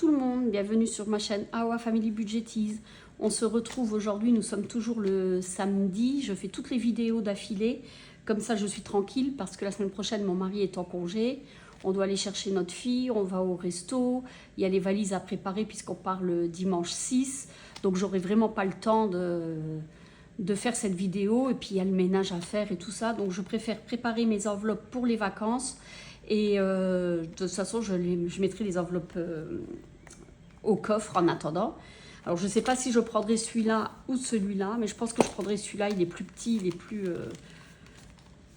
tout le monde, bienvenue sur ma chaîne Awa Family Budgetise. On se retrouve aujourd'hui, nous sommes toujours le samedi, je fais toutes les vidéos d'affilée, comme ça je suis tranquille parce que la semaine prochaine mon mari est en congé, on doit aller chercher notre fille, on va au resto, il y a les valises à préparer puisqu'on part le dimanche 6, donc j'aurai vraiment pas le temps de faire cette vidéo et puis il y a le ménage à faire et tout ça, donc je préfère préparer mes enveloppes pour les vacances. Et de toute façon, je mettrai les enveloppes au coffre en attendant. Alors, je ne sais pas si je prendrai celui-là ou celui-là, mais je pense que je prendrai celui-là. Il est plus petit, il est plus...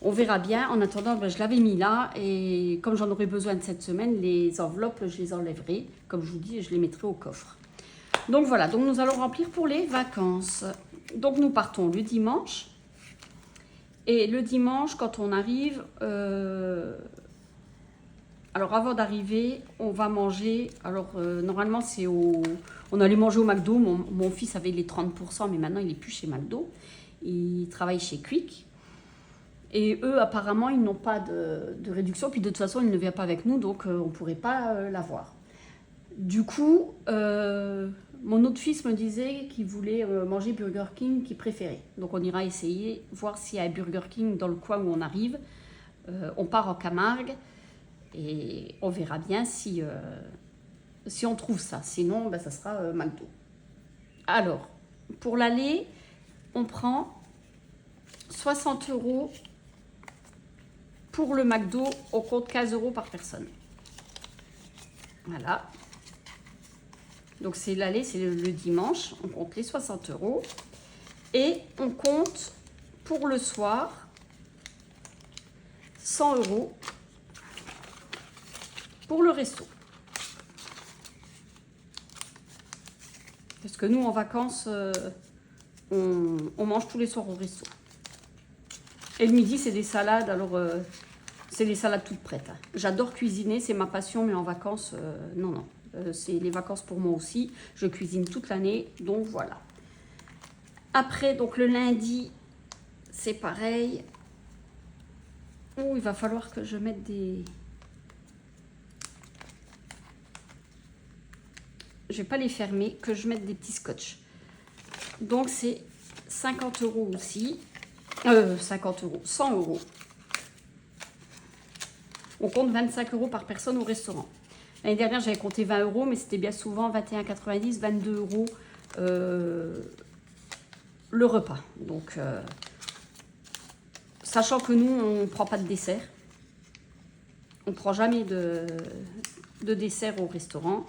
On verra bien. En attendant, ben, je l'avais mis là. Et comme j'en aurai besoin de cette semaine, les enveloppes, je les enlèverai. Comme je vous dis, je les mettrai au coffre. Donc, voilà. Donc, nous allons remplir pour les vacances. Donc, nous partons le dimanche. Et le dimanche, quand on arrive... Alors avant d'arriver, on va manger, alors normalement c'est au... On allait manger au McDo, mon fils avait les 30%, mais maintenant il n'est plus chez McDo. Il travaille chez Quick. Et eux apparemment ils n'ont pas de réduction, puis de toute façon ils ne viennent pas avec nous, donc on ne pourrait pas l'avoir. Du coup, mon autre fils me disait qu'il voulait manger Burger King, qu'il préférait. Donc on ira essayer, voir s'il y a un Burger King dans le coin où on arrive. On part en Camargue. Et on verra bien si on trouve ça. Sinon, ben, ça sera McDo. Alors, pour l'aller, on prend 60 € pour le McDo. On compte 15 € par personne. Voilà. Donc, c'est l'aller, c'est le dimanche. On compte les 60 €. Et on compte pour le soir 100 € pour le resto. Parce que nous, en vacances, on mange tous les soirs au resto. Et le midi, c'est des salades. Alors, c'est des salades toutes prêtes. Hein. J'adore cuisiner, c'est ma passion, mais en vacances, non, non. C'est les vacances pour moi aussi. Je cuisine toute l'année, donc voilà. Après, donc le lundi, c'est pareil. Oh, il va falloir que je mette des... Je vais pas les fermer, que je mette des petits scotch. Donc c'est 50 € aussi. 50 €, 100 €. On compte 25 € par personne au restaurant. L'année dernière, j'avais compté 20 €, mais c'était bien souvent 21,90 €, 22 € le repas. Donc, sachant que nous, on ne prend pas de dessert. On ne prend jamais de dessert au restaurant.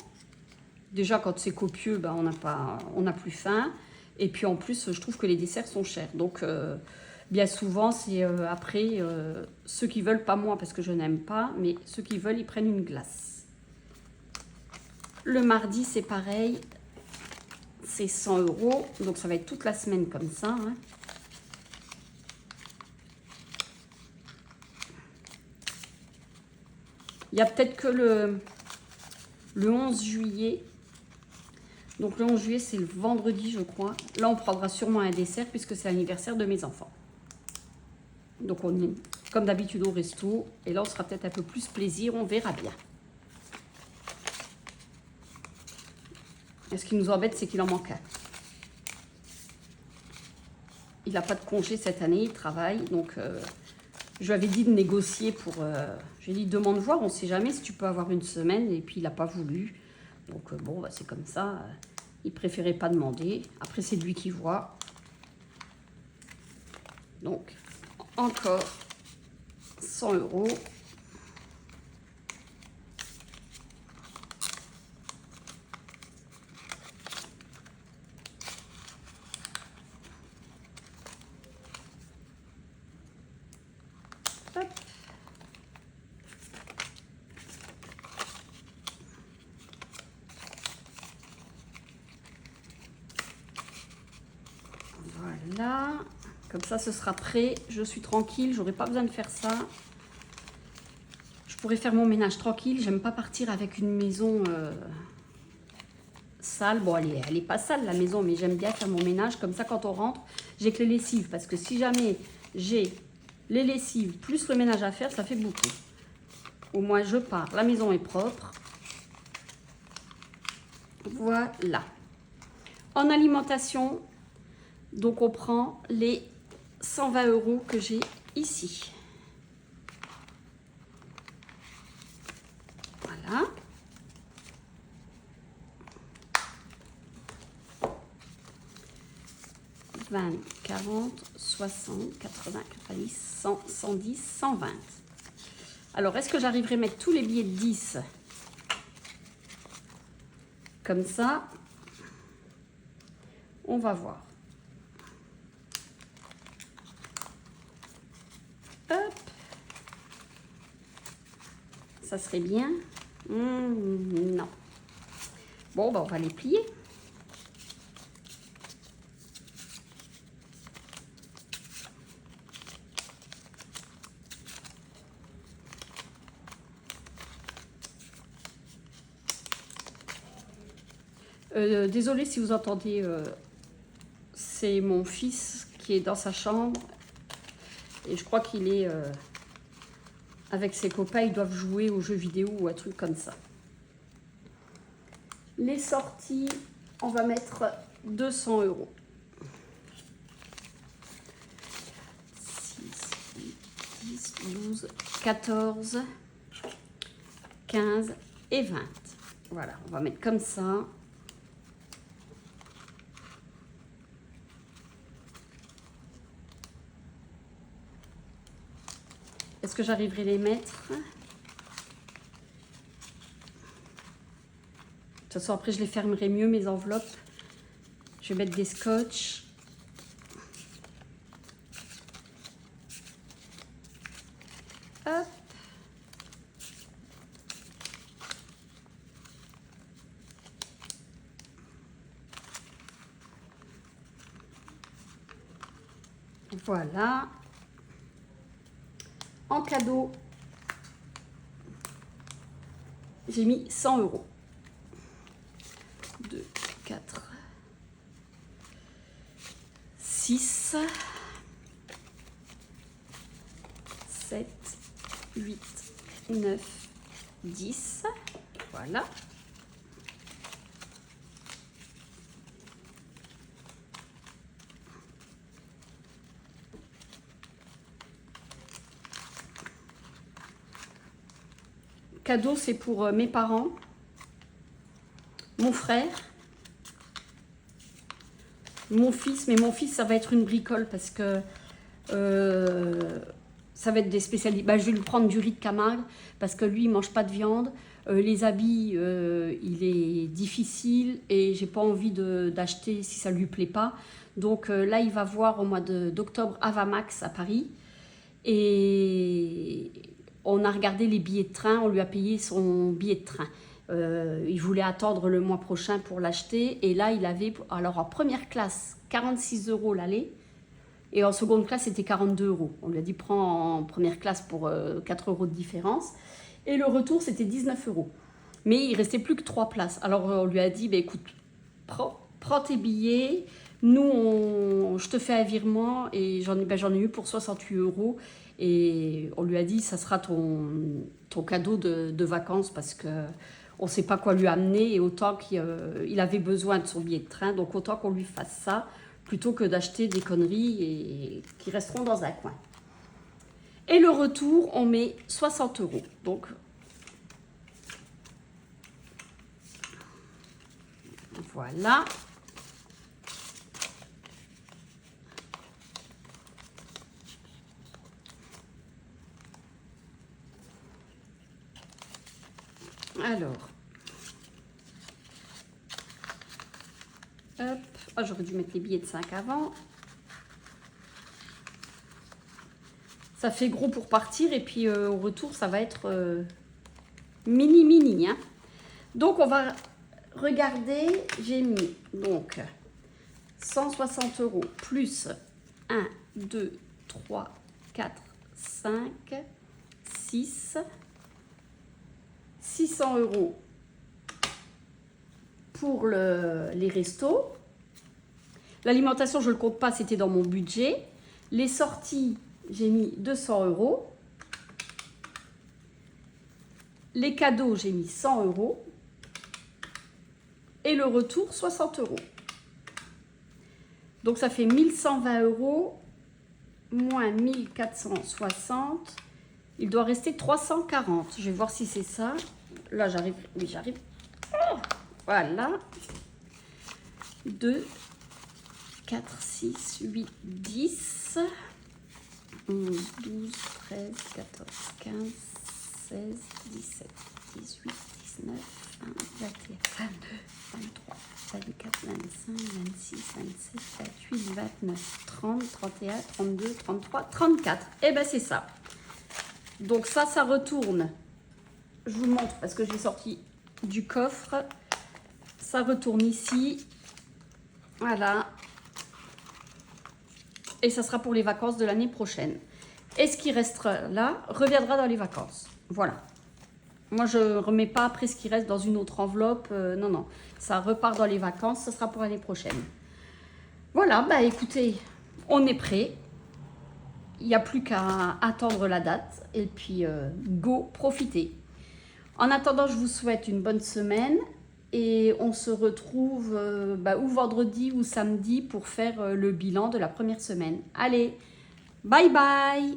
Déjà, quand c'est copieux, ben, on n'a plus faim. Et puis, en plus, je trouve que les desserts sont chers. Donc, bien souvent, c'est après, ceux qui veulent, pas moi, parce que je n'aime pas, mais ceux qui veulent, ils prennent une glace. Le mardi, c'est pareil. C'est 100 €. Donc, ça va être toute la semaine comme ça. Hein. Il y a peut-être que le 11 juillet... Donc le 11 juillet, c'est le vendredi, je crois. Là, on prendra sûrement un dessert puisque c'est l'anniversaire de mes enfants. Donc on est comme d'habitude au resto. Et là, on sera peut-être un peu plus plaisir, on verra bien. Et ce qui nous embête, c'est qu'il en manque un. Il n'a pas de congé cette année, il travaille. Donc je lui avais dit de négocier pour... je lui ai dit, demande voir, on ne sait jamais si tu peux avoir une semaine. Et puis, il n'a pas voulu. Donc, bon, bah, c'est comme ça. Il préférait pas demander. Après, c'est lui qui voit. Donc, encore 100 €. Hop. Voilà, comme ça ce sera prêt, je suis tranquille, j'aurai pas besoin de faire ça. Je pourrais faire mon ménage tranquille, j'aime pas partir avec une maison sale. Bon, elle est pas sale la maison, mais j'aime bien faire mon ménage, comme ça quand on rentre, j'ai que les lessives. Parce que si jamais j'ai les lessives plus le ménage à faire, ça fait beaucoup. Au moins je pars, la maison est propre. Voilà. En alimentation, donc on prend les 120 € que j'ai ici. Voilà. « 20, 40, 60, 80, 90, 100, 110, 120. » Alors, est-ce que j'arriverai à mettre tous les billets de 10 comme ça? On va voir. Hop. Ça serait bien. Non. Bon, ben, on va les plier. Désolée si vous entendez, c'est mon fils qui est dans sa chambre et je crois qu'il est avec ses copains, ils doivent jouer aux jeux vidéo ou un truc comme ça. Les sorties, on va mettre 200 €. 6, 8, 10, 12, 14, 15 et 20. Voilà, on va mettre comme ça. Est-ce que j'arriverai à les mettre? De toute façon, après, je les fermerai mieux, mes enveloppes. Je vais mettre des scotch. Hop. Voilà. En cadeau, j'ai mis 100 €. 2, 4, 6, 7, 8, 9, 10. Voilà. Cadeau, c'est pour mes parents, mon frère, mon fils. Mais mon fils, ça va être une bricole parce que ça va être des spécialités. Bah, je vais lui prendre du riz de Camargue parce que lui, il ne mange pas de viande. Les habits, il est difficile et j'ai pas envie d'acheter si ça lui plaît pas. Donc là, il va voir au mois d'octobre Avamax à Paris. Et on a regardé les billets de train, on lui a payé son billet de train. Il voulait attendre le mois prochain pour l'acheter. Et là, il avait, alors en première classe, 46 € l'aller. Et en seconde classe, c'était 42 €. On lui a dit, prends en première classe pour 4 € de différence. Et le retour, c'était 19 €. Mais il restait plus que 3 places. Alors on lui a dit, bah, écoute, prends tes billets. Nous, je te fais un virement. Et j'en ai eu pour 68 €. Et on lui a dit, ça sera ton cadeau de vacances parce qu'on ne sait pas quoi lui amener. Et autant qu'il avait besoin de son billet de train. Donc autant qu'on lui fasse ça plutôt que d'acheter des conneries et qui resteront dans un coin. Et le retour, on met 60 €. Donc, voilà. Alors, hop. Oh, j'aurais dû mettre les billets de 5 avant. Ça fait gros pour partir et puis au retour, ça va être mini. Hein. Donc, on va regarder. J'ai mis donc 160 € plus 1, 2, 3, 4, 5, 6, 600 € pour les restos. L'alimentation, je ne le compte pas, c'était dans mon budget. Les sorties, j'ai mis 200 €. Les cadeaux, j'ai mis 100 €. et le retour 60 €. Donc ça fait 1120 € moins 1460. Il doit rester 340. Je vais voir si c'est ça. Là j'arrive. Oui, j'arrive. Oh, voilà. 2, 4, 6, 8, 10, 11, 12, 13, 14, 15, 16, 17, 18, 19, 20, 21, 22, 23, 24, 25, 26, 27, 28, 29, 30, 31, 32, 33, 34. Et ben c'est ça. Donc ça retourne. Je vous montre parce que j'ai sorti du coffre. Ça retourne ici. Voilà. Et ça sera pour les vacances de l'année prochaine. Et ce qui restera là reviendra dans les vacances. Voilà. Moi, je ne remets pas après ce qui reste dans une autre enveloppe. Non, non. Ça repart dans les vacances. Ça sera pour l'année prochaine. Voilà. Bah écoutez, on est prêt. Il n'y a plus qu'à attendre la date. Et puis, go, profitez. En attendant, je vous souhaite une bonne semaine. Et on se retrouve ou vendredi ou samedi pour faire le bilan de la première semaine. Allez, bye bye!